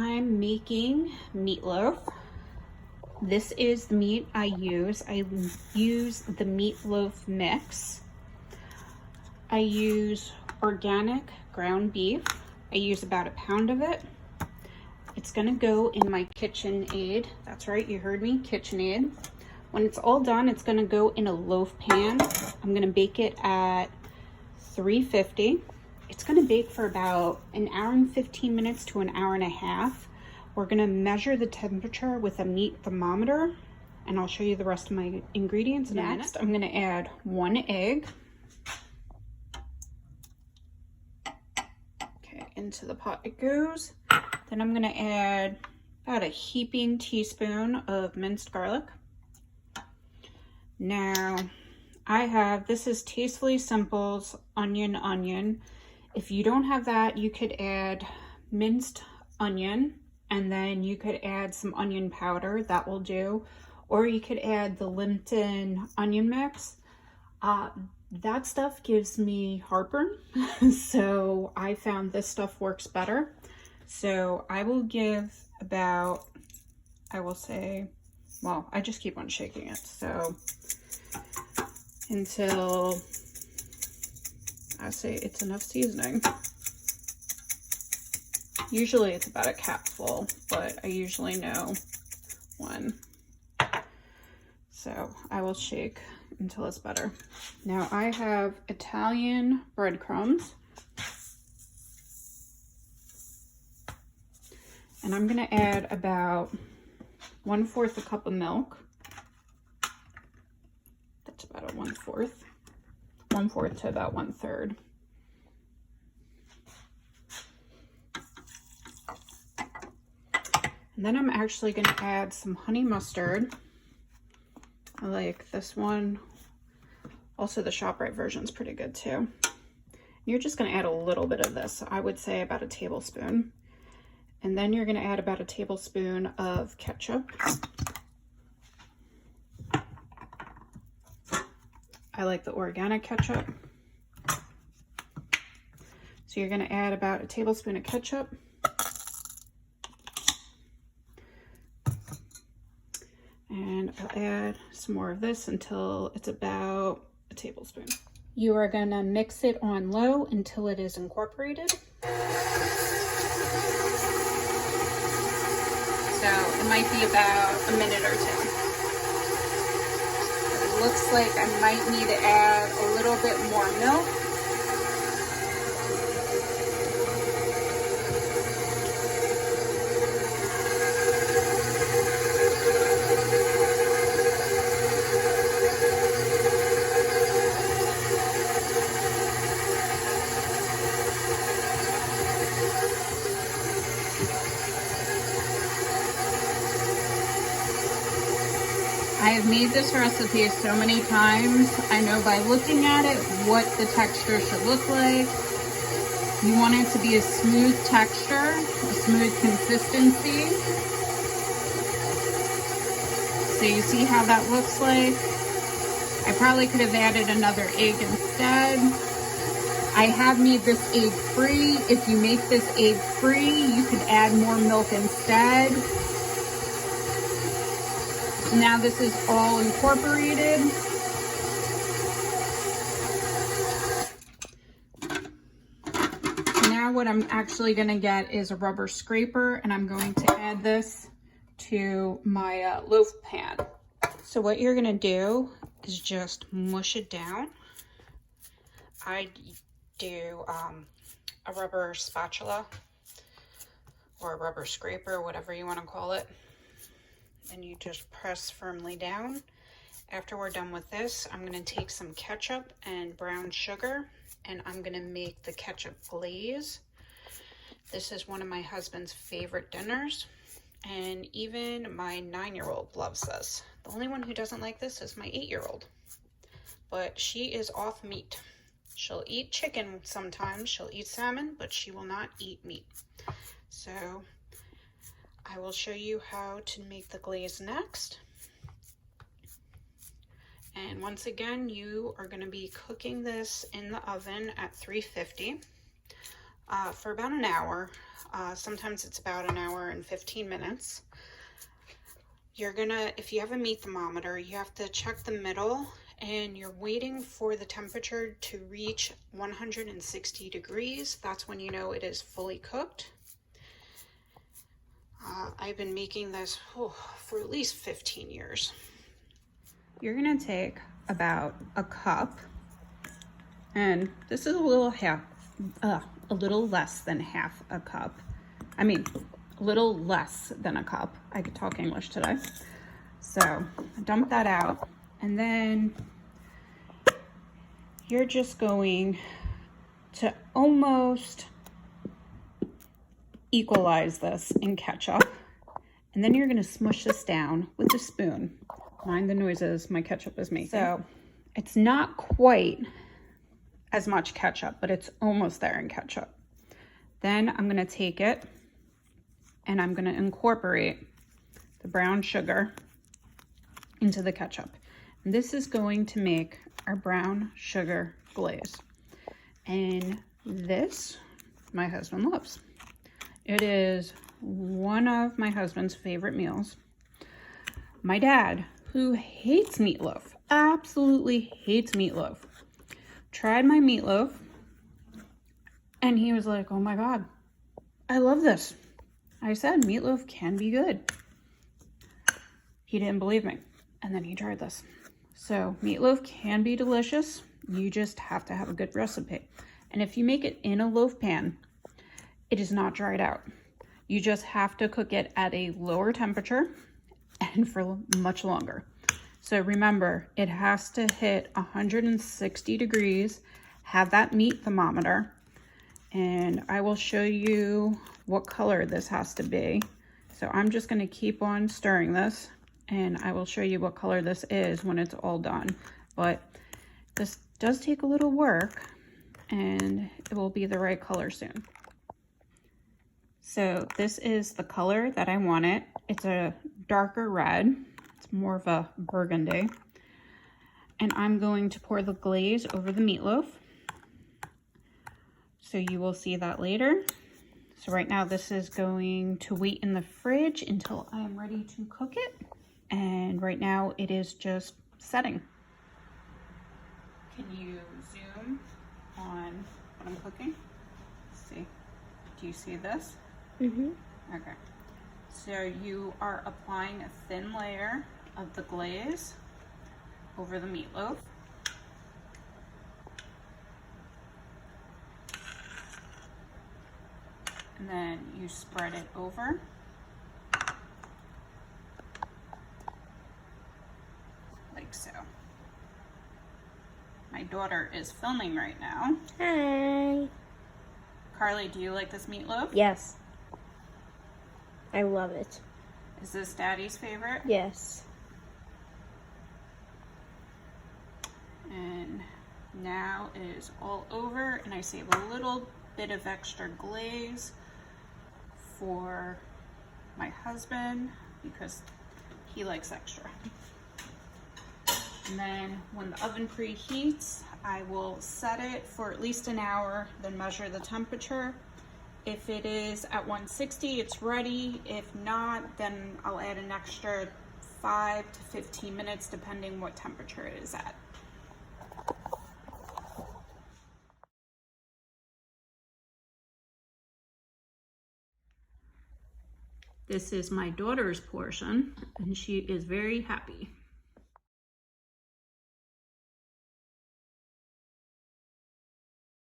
I'm making meatloaf. This is the meat I use. I use the meatloaf mix. I use organic ground beef. I use about a pound of it. It's gonna go in my KitchenAid. That's right, you heard me, KitchenAid. When it's all done, it's gonna go in a loaf pan. I'm gonna bake it at 350. It's gonna bake for about an hour and 15 minutes to an hour and a half. We're gonna measure the temperature with a meat thermometer, and I'll show you the rest of my ingredients in a minute. Next, I'm gonna add 1 egg. Okay, into the pot it goes. Then I'm gonna add about a heaping teaspoon of minced garlic. Now, this is Tastefully Simple's onion. If you don't have that, you could add minced onion, and then you could add some onion powder, that will do. Or you could add the Lipton onion mix. That stuff gives me heartburn, so I found this stuff works better. So I will give about, I just keep on shaking it. So until I say it's enough seasoning. Usually it's about a capful, but I usually know when. So I will shake until it's better. Now I have Italian breadcrumbs. And I'm gonna add about 1/4 a cup of milk. That's about a 1/4 to about 1/3. And then I'm actually gonna add some honey mustard. I like this one. Also the ShopRite version is pretty good too. You're just gonna add a little bit of this. I would say about a tablespoon. And then you're gonna add about a tablespoon of ketchup. I like the organic ketchup. So you're gonna add about a tablespoon of ketchup. And I'll add some more of this until it's about a tablespoon. You are gonna mix it on low until it is incorporated. So it might be about a minute or two. It looks like I might need to add a little bit more milk. I have made this recipe so many times. I know by looking at it what the texture should look like. You want it to be a smooth texture, a smooth consistency. So you see how that looks like? I probably could have added another egg instead. I have made this egg-free. If you make this egg-free, you could add more milk instead. Now this is all incorporated. Now what I'm actually going to get is a rubber scraper, and I'm going to add this to my loaf pan. So what you're going to do is just mush it down. I do a rubber spatula or a rubber scraper, whatever you want to call it. And you just press firmly down. After we're done with this, I'm gonna take some ketchup and brown sugar, and I'm gonna make the ketchup glaze. This is one of my husband's favorite dinners, and even my 9-year-old loves this. The only one who doesn't like this is my 8-year-old, but she is off meat. She'll eat chicken sometimes, she'll eat salmon, but she will not eat meat. So I will show you how to make the glaze next. And once again, you are going to be cooking this in the oven at 350. for about an hour. Sometimes it's about an hour and 15 minutes. You're gonna, if you have a meat thermometer, you have to check the middle, and you're waiting for the temperature to reach 160 degrees. That's when you know it is fully cooked. I've been making this for at least 15 years. You're gonna take about a cup, and this is a little less than half a cup. I mean, a little less than a cup. I could talk English today. So dump that out, and then you're just going to almost equalize this in ketchup, and then you're going to smush this down with a spoon. Mind the noises my ketchup is making. So it's not quite as much ketchup, but it's almost there in ketchup. Then I'm going to take it and I'm going to incorporate the brown sugar into the ketchup. And this is going to make our brown sugar glaze. And this, my husband loves. It is one of my husband's favorite meals. My dad, who hates meatloaf, absolutely hates meatloaf, tried my meatloaf, and he was like, oh my God, I love this. I said meatloaf can be good. He didn't believe me, and then he tried this. So meatloaf can be delicious. You just have to have a good recipe. And if you make it in a loaf pan, it is not dried out. You just have to cook it at a lower temperature and for much longer. So remember, it has to hit 160 degrees, have that meat thermometer, and I will show you what color this has to be. So I'm just going to keep on stirring this, and I will show you what color this is when it's all done. But this does take a little work, and it will be the right color soon. So this is the color that I want it. It's a darker red. It's more of a burgundy. And I'm going to pour the glaze over the meatloaf. So you will see that later. So right now this is going to wait in the fridge until I am ready to cook it. And right now it is just setting. Can you zoom on what I'm cooking? Let's see. Do you see this? Mm-hmm. Okay. So you are applying a thin layer of the glaze over the meatloaf. And then you spread it over. Like so. My daughter is filming right now. Hi. Carly, do you like this meatloaf? Yes. I love it. Is this Daddy's favorite? Yes. And now it is all over, and I save a little bit of extra glaze for my husband because he likes extra. And then when the oven preheats, I will set it for at least an hour, then measure the temperature. If it is at 160, it's ready. If not, then I'll add an extra 5 to 15 minutes depending what temperature it is at. This is my daughter's portion, and she is very happy.